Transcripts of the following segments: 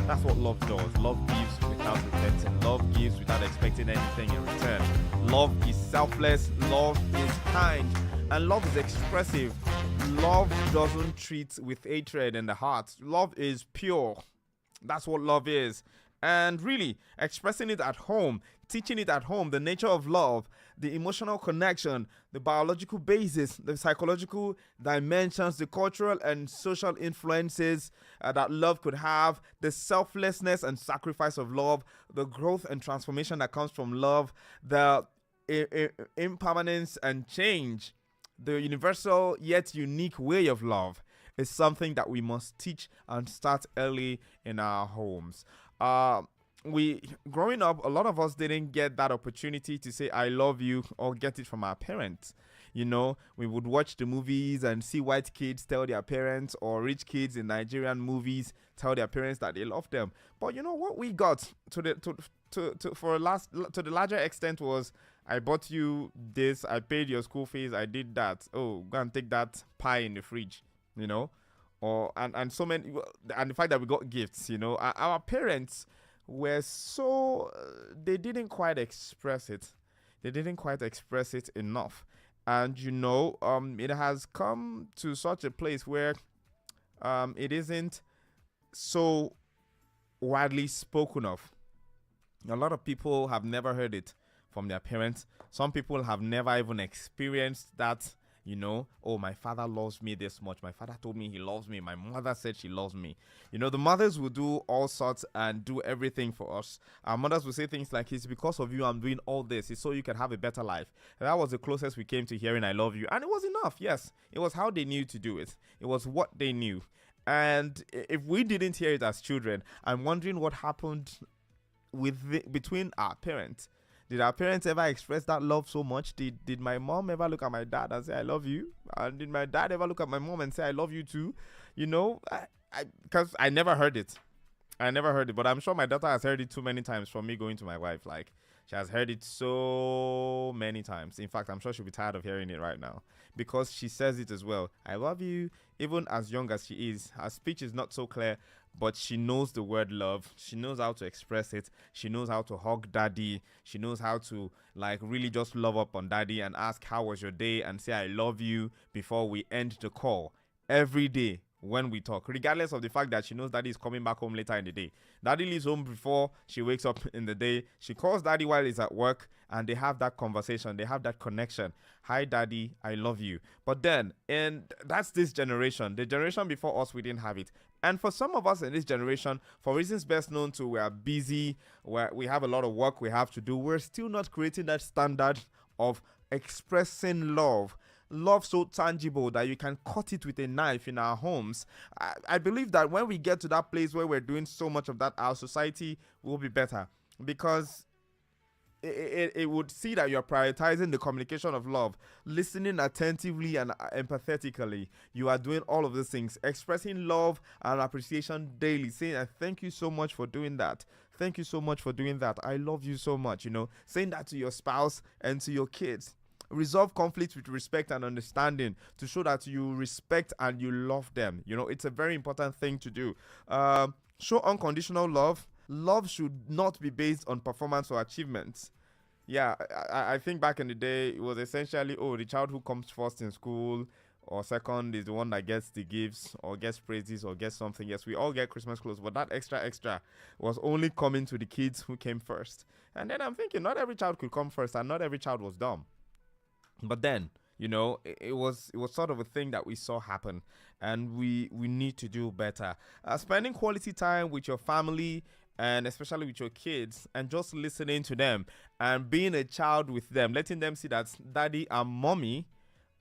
That's what love does. Love gives without repenting. Love gives without expecting anything in return. Love is selfless. Love is kind. And love is expressive. Love doesn't treat with hatred in the heart. Love is pure. That's what love is. And really, expressing it at home, teaching it at home, the nature of love, the emotional connection, the biological basis, the psychological dimensions, the cultural and social influences that love could have, the selflessness and sacrifice of love, the growth and transformation that comes from love, the impermanence and change, the universal yet unique way of love is something that we must teach and start early in our homes. We growing up, a lot of us didn't get that opportunity to say I love you or get it from our parents. You know, we would watch the movies and see white kids tell their parents, or rich kids in Nigerian movies tell their parents that they love them. But you know what we got to the larger extent was, I bought you this, I paid your school fees, I did that. Oh, go and take that pie in the fridge, you know, or and so many, and the fact that we got gifts, you know, our parents were so they didn't quite express it. They didn't quite express it enough, and you know, it has come to such a place where it isn't so widely spoken of. A lot of people have never heard it from their parents. Some people have never even experienced that, you know, oh, my father loves me this much. My father told me he loves me. My mother said she loves me. You know, the mothers will do all sorts and do everything for us. Our mothers will say things like, it's because of you I'm doing all this. It's so you can have a better life. And that was the closest we came to hearing I love you. And it was enough. Yes, it was how they knew to do it. It was what they knew. And if we didn't hear it as children, I'm wondering what happened between our parents. Did our parents ever express that love so much? Did my mom ever look at my dad and say I love you? And did my dad ever look at my mom and say I love you too? You know, because I never heard it. I never heard it, but I'm sure my daughter has heard it too many times from me going to my wife. Like, she has heard it so many times. In fact, I'm sure she'll be tired of hearing it right now, because she says it as well. I love you, even as young as she is. Her speech is not so clear, but she knows the word love. She knows how to express it. She knows how to hug daddy. She knows how to, like, really just love up on daddy and ask how was your day and say I love you before we end the call every day when we talk, regardless of the fact that she knows daddy is coming back home later in the day. Daddy leaves home before she wakes up in the day. She calls daddy while he's at work, and they have that conversation. They have that connection. Hi, daddy, I love you. But then, and that's this generation. The generation before us, we didn't have it. And for some of us in this generation, for reasons best known to, we are busy, we have a lot of work we have to do. We're still not creating that standard of expressing love. Love so tangible that you can cut it with a knife in our homes. I believe that when we get to that place where we're doing so much of that, our society will be better, because it would see that you're prioritizing the communication of love, listening attentively and empathetically. You are doing all of these things, expressing love and appreciation daily, saying, I thank you so much for doing that. Thank you so much for doing that. I love you so much. You know, saying that to your spouse and to your kids. Resolve conflicts with respect and understanding to show that you respect and you love them. You know, it's a very important thing to do. Show unconditional love. Love should not be based on performance or achievements. Yeah, I think back in the day, it was essentially, oh, the child who comes first in school or second is the one that gets the gifts or gets praises or gets something. Yes, we all get Christmas clothes, but that extra was only coming to the kids who came first. And then I'm thinking, not every child could come first, and not every child was dumb. But then, you know, it was sort of a thing that we saw happen, and we need to do better. Spending quality time with your family, and especially with your kids, and just listening to them and being a child with them, letting them see that daddy and mommy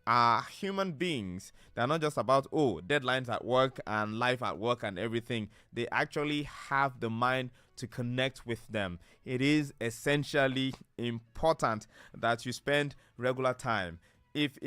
are human beings. They're not just about, oh, deadlines at work and life at work and everything. They actually have the mind to connect with them. It is essentially important that you spend regular time. If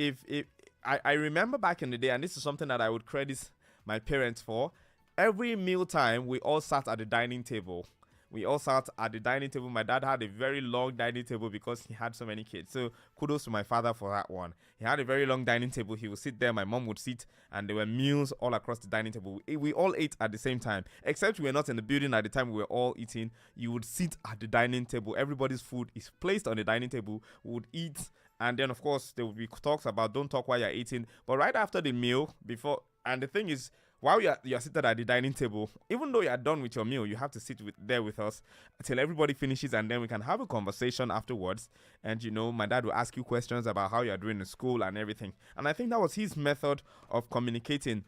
I remember back in the day, and this is something that I would credit my parents for, every meal time we all sat at the dining table. We all sat at the dining table. My dad had a very long dining table because he had so many kids. So kudos to my father for that one. He had a very long dining table. He would sit there. My mom would sit, and there were meals all across the dining table. We all ate at the same time, except we were not in the building at the time we were all eating. You would sit at the dining table. Everybody's food is placed on the dining table. We would eat, and then of course there would be talks about don't talk while you're eating. But right after the meal, before, and the thing is, while you're seated at the dining table, even though you're done with your meal, you have to sit there with us until everybody finishes, and then we can have a conversation afterwards. And my dad will ask you questions about how you're doing in school and everything. And I think that was his method of communicating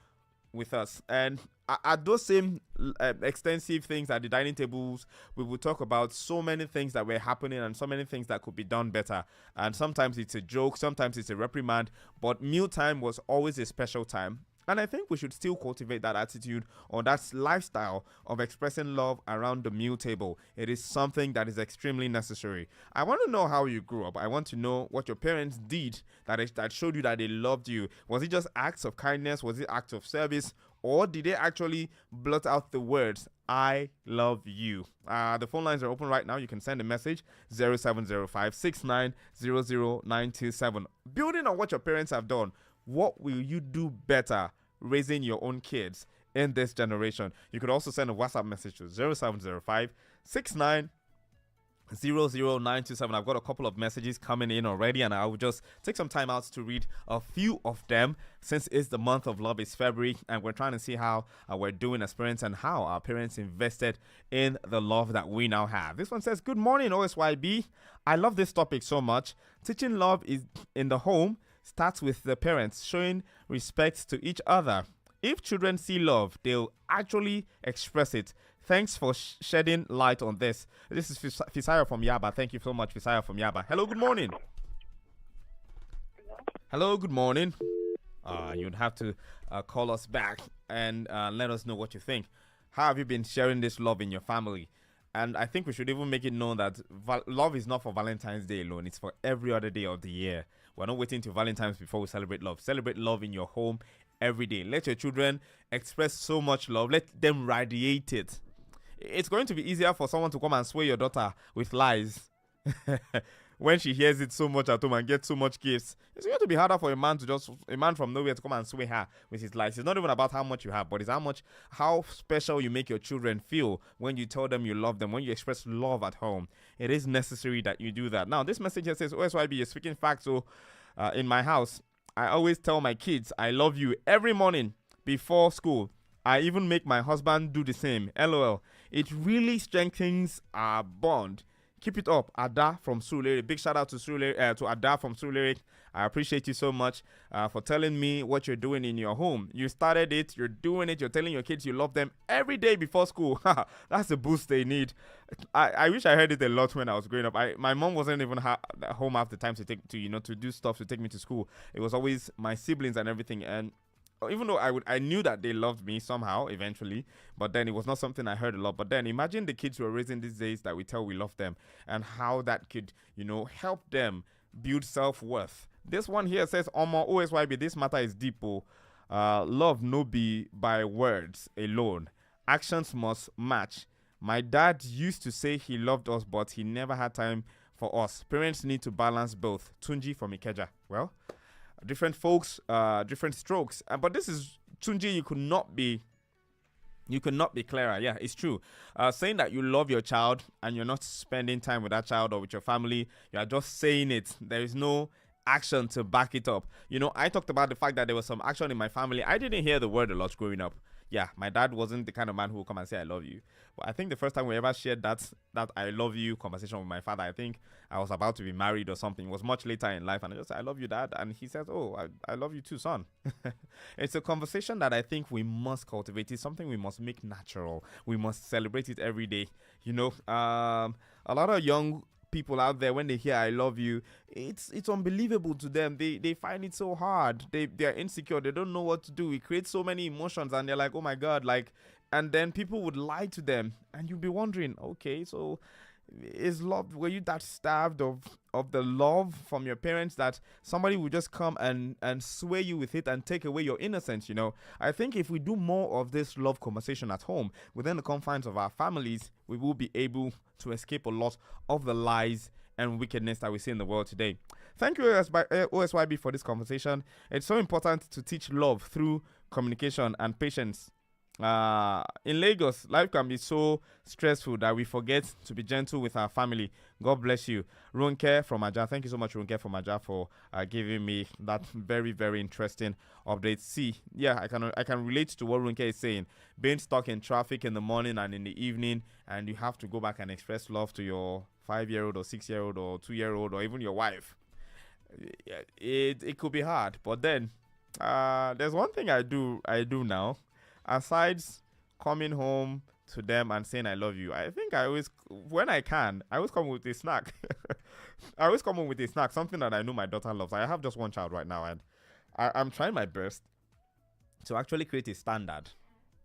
with us. And at those same extensive things at the dining tables, we will talk about so many things that were happening and so many things that could be done better. And sometimes it's a joke, sometimes it's a reprimand, but mealtime was always a special time. And I think we should still cultivate that attitude or that lifestyle of expressing love around the meal table. It is something that is extremely necessary. I want to know how you grew up. I want to know what your parents did that showed you that they loved you. Was it just acts of kindness? Was it acts of service? Or did they actually blurt out the words, I love you? The phone lines are open right now. You can send a message, 0705 6900927. Building on what your parents have done, what will you do better raising your own kids in this generation? You could also send a WhatsApp message to 0705 6900927. I've got a couple of messages coming in already, and I will just take some time out to read a few of them since it's the month of love. It's February, and we're trying to see how we're doing as parents and how our parents invested in the love that we now have. This one says, good morning, OSYB. I love this topic so much. Teaching love is in the home starts with the parents showing respect to each other. If children see love, they'll actually express it. Thanks for shedding light on this. This is Fisaya from Yaba. Thank you so much, Fisaya from Yaba. Hello, good morning. Hello, good morning. You'd have to call us back and let us know what you think. How have you been sharing this love in your family? And I think we should even make it known that love is not for Valentine's Day alone. It's for every other day of the year. We're not waiting till Valentine's before we celebrate love. Celebrate love in your home every day. Let your children express so much love. Let them radiate it. It's going to be easier for someone to come and sway your daughter with lies when she hears it so much at home and gets so much gifts. It's going to be harder for a man from nowhere to come and sway her with his lies. It's not even about how much you have, but it's how special you make your children feel when you tell them you love them, when you express love at home. It is necessary that you do that. Now, this message here says, OSYB, you're speaking facts. So, in my house, I always tell my kids, I love you every morning before school. I even make my husband do the same. LOL. It really strengthens our bond. Keep it up, Ada from Surulere. Big shout out to Ada from Surulere. I appreciate you so much for telling me what you're doing in your home. You started it, you're doing it, you're telling your kids you love them every day before school. That's the boost they need. I wish I heard it a lot when I was growing up. My mom wasn't even at home half the time to do stuff to take me to school. It was always my siblings and everything. And even though I knew that they loved me somehow eventually, but then it was not something I heard a lot. But then imagine the kids we're raising these days that we tell we love them and how that could, help them build self-worth. This one here says, Omo OSYB, this matter is deep. Love no be by words alone. Actions must match. My dad used to say he loved us, but he never had time for us. Parents need to balance both. Tunji from Ikeja. Well, different folks, different strokes. But this is Tunji. You could not be clearer. Yeah, it's true. Saying that you love your child and you're not spending time with that child or with your family, you are just saying it. There is no action to back it up. I talked about the fact that there was some action in my family. I didn't hear the word a lot growing up. Yeah, my dad wasn't the kind of man who would come and say I love you. But I think the first time we ever shared that I love you conversation with my father, I think I was about to be married or something. It was much later in life, and I just said, I love you, Dad. And he says, oh, I love you too, son. It's a conversation that I think we must cultivate. It's something we must make natural. We must celebrate it every day. A lot of young people out there, when they hear I love you, it's unbelievable to them. They find it so hard. They're insecure. They don't know what to do. It creates so many emotions, and they're like, oh my God, and then people would lie to them, and you'll be wondering, okay, so Is love, were you that starved of the love from your parents that somebody would just come and sway you with it and take away your innocence? I think if we do more of this love conversation at home within the confines of our families, we will be able to escape a lot of the lies and wickedness that we see in the world today. Thank you, OSYB, for this conversation. It's so important to teach love through communication and patience. In Lagos, life can be so stressful that we forget to be gentle with our family. God bless you. Runke from Aja. Thank you so much, Runke from Aja, for giving me that very, very interesting update. See, yeah, I can relate to what Runke is saying. Being stuck in traffic in the morning and in the evening, and you have to go back and express love to your 5-year-old or 6-year-old or 2-year-old or even your wife. It could be hard, but then there's one thing I do now. Aside coming home to them and saying I love you, I think when I can, I always come with a snack. I always come home with a snack, something that I know my daughter loves. I have just one child right now, and I'm trying my best to actually create a standard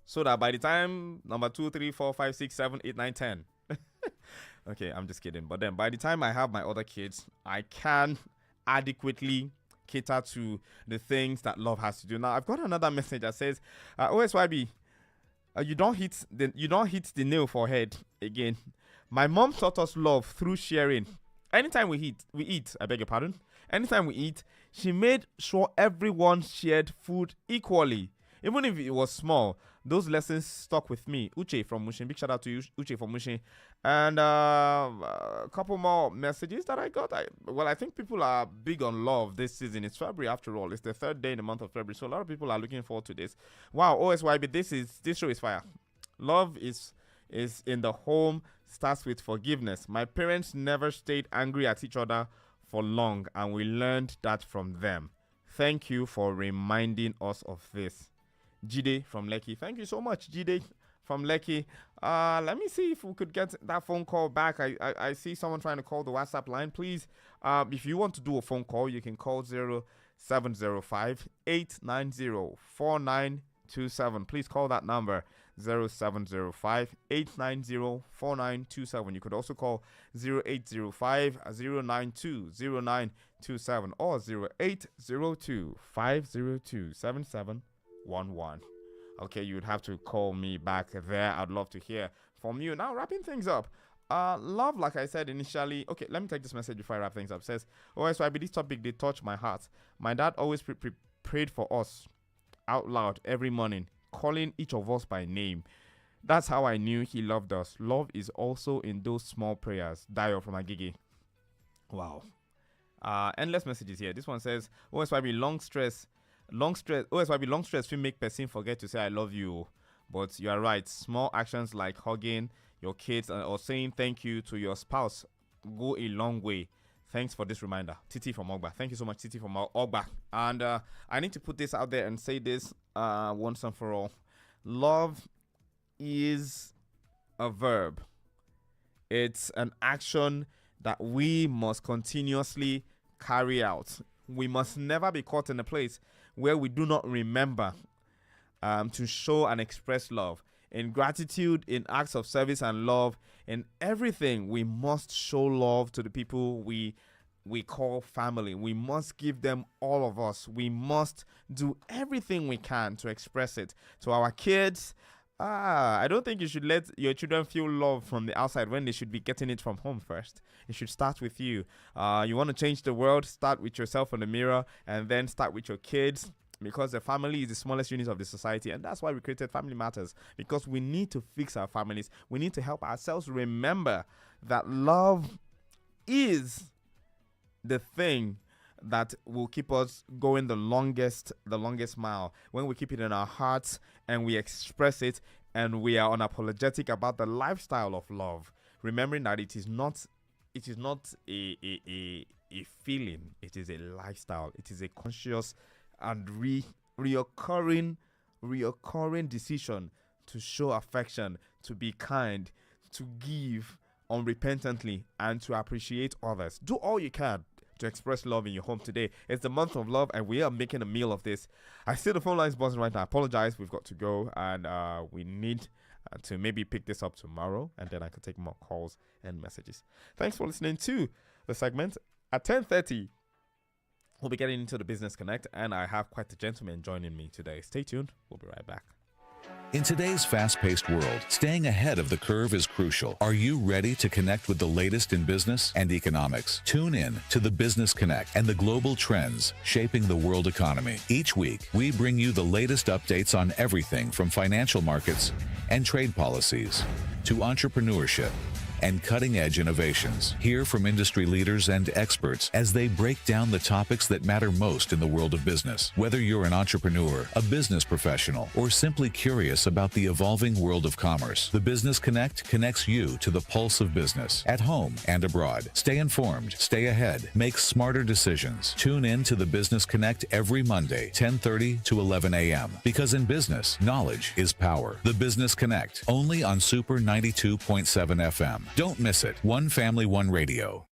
so that by the time number 2, 3, 4, 5, 6, 7, 8, 9, 10. Okay, I'm just kidding. But then by the time I have my other kids, I can adequately cater to the things that love has to do. Now I've got another message that says, OSYB, you don't hit the nail forehead again. My mom taught us love through sharing. Anytime we eat, I beg your pardon. Anytime we eat, she made sure everyone shared food equally. Even if it was small, those lessons stuck with me. Uche from Mushin. Big shout out to you, Uche from Mushin. And a couple more messages that I got. I think people are big on love this season. It's February after all. It's the 3rd day in the month of February. So a lot of people are looking forward to this. Wow, OSYB, this show is fire. Love is in the home, starts with forgiveness. My parents never stayed angry at each other for long, and we learned that from them. Thank you for reminding us of this. Jide from Lekki. Thank you so much, Jide from Lekki. Let me see if we could get that phone call back. I see someone trying to call the WhatsApp line. Please, if you want to do a phone call, you can call 0705-890-4927. Please call that number, 0705-890-4927. You could also call 0805-092-0927 or 0802-502-7711. Okay, you'd have to call me back there. I'd love to hear from you. Now, wrapping things up. Love, like I said initially. Okay, let me take this message before I wrap things up. It says, OSYB, this topic, they touch my heart. My dad always prayed for us out loud every morning, calling each of us by name. That's how I knew he loved us. Love is also in those small prayers. Dio from Agigi. Wow. Endless messages here. This one says, OSYB, long stress will make person forget to say I love you. But you are right. Small actions like hugging your kids or saying thank you to your spouse go a long way. Thanks for this reminder. Titi from Ogba. Thank you so much, Titi from Ogba. And I need to put this out there and say this once and for all. Love is a verb. It's an action that we must continuously carry out. We must never be caught in a place where we do not remember to show and express love. In gratitude, in acts of service and love, in everything, we must show love to the people we call family. We must give them all of us. We must do everything we can to express it to our kids. I don't think you should let your children feel love from the outside when they should be getting it from home first. It should start with you. You want to change the world, start with yourself in the mirror, and then start with your kids, because the family is the smallest unit of the society, and that's why we created Family Matters, because we need to fix our families. We need to help ourselves remember that love is the thing that will keep us going the longest mile. When we keep it in our hearts and we express it and we are unapologetic about the lifestyle of love, remembering that it is not a feeling, it is a lifestyle. It is a conscious and reoccurring decision to show affection, to be kind, to give unrepentantly, and to appreciate others. Do all you can to express love in your home today. It's the month of love, and we are making a meal of this. I see the phone lines buzzing right now. I apologize. We've got to go, and we need to maybe pick this up tomorrow, and then I can take more calls and messages. Thanks for listening to the segment. At 10:30, we'll be getting into the Business Connect, and I have quite a gentleman joining me today. Stay tuned. We'll be right back. In today's fast-paced world, staying ahead of the curve is crucial. Are you ready to connect with the latest in business and economics? Tune in to the Business Connect and the global trends shaping the world economy. Each week, we bring you the latest updates on everything from financial markets and trade policies to entrepreneurship and cutting-edge innovations. Hear from industry leaders and experts as they break down the topics that matter most in the world of business. Whether you're an entrepreneur, a business professional, or simply curious about the evolving world of commerce, the Business Connect connects you to the pulse of business at home and abroad. Stay informed, stay ahead, make smarter decisions. Tune in to the Business Connect every Monday, 10:30 to 11 a.m. Because in business, knowledge is power. The Business Connect, only on Super 92.7 FM. Don't miss it. One family, one radio.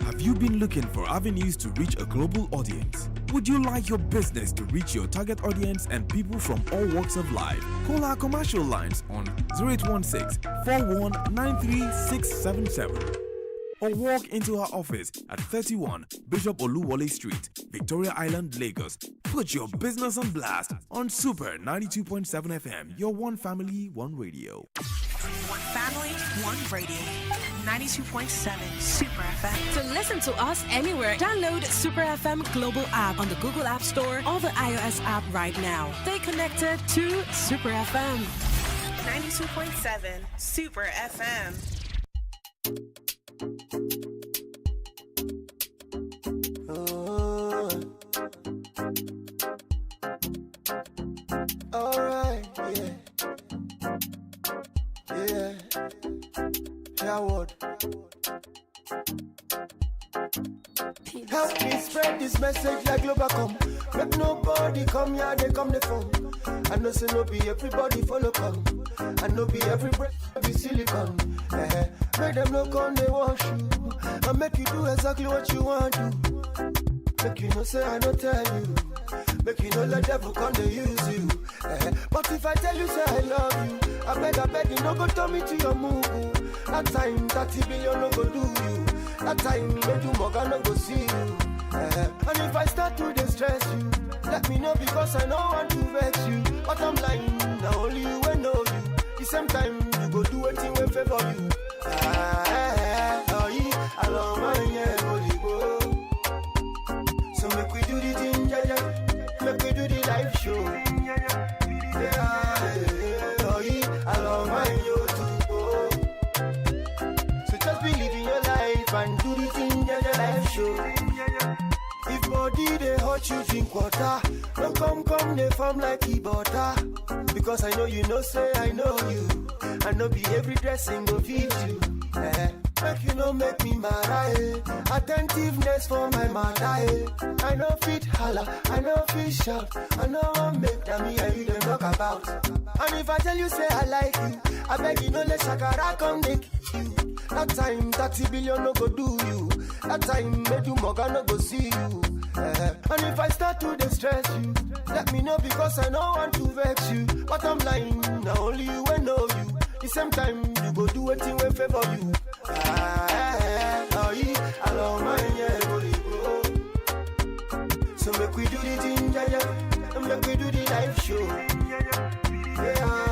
Have you been looking for avenues to reach a global audience? Would you like your business to reach your target audience and people from all walks of life? Call our commercial lines on 0816-4193-677 or walk into our office at 31 Bishop Oluwole Street, Victoria Island, Lagos. Put your business on blast on Super 92.7 FM, your one family, one radio. One family, one radio. 92.7 Super FM. To listen to us anywhere, download Super FM Global app on the Google App Store or the iOS app right now. Stay connected to Super FM. 92.7 Super FM. Alright, yeah. Yeah. Howard. Help me spread this message like Globacom. Make nobody come here, they come the phone. I know say no be everybody follow come. I know be every breath be silicon. Make them no come, they wash you. I make you do exactly what you want to. Make you no say I don't tell you. Make you no let devil come they use you. But if I tell you say I love you, I beg you no go turn me to your move. That time 30 billion no go do you. That time make you mug no go see you. And if I start to distress you, let me know because I know want to vex you. But I'm lying, now only you will know you. The same time you go do anything will favor you. I love my holy go. So make we do the thing, yeah. Make we do the live show. I love my yo to go. So just believe in your life and do the thing, yeah, the live show. If body they hurt you, drink water. Don't come, they form like e butter. Because I know you know, say I know you. I know be every dressing go fit you. Make you know make me mad, attentiveness for my mother, I know fit holla, I know fit shout, I know I'll make them me and you them talk about. And if I tell you say I like you, I beg you no let Shakara come make you. That time 30 billion no go do you. That time make you mugger no go see you. And if I start to distress you, let me know because I know want to vex you. But I'm lying, now only you will know you. The same time you go do anything will favor you. I love my holy go. So make we do the thing, yeah. And make we do the live show. Yeah.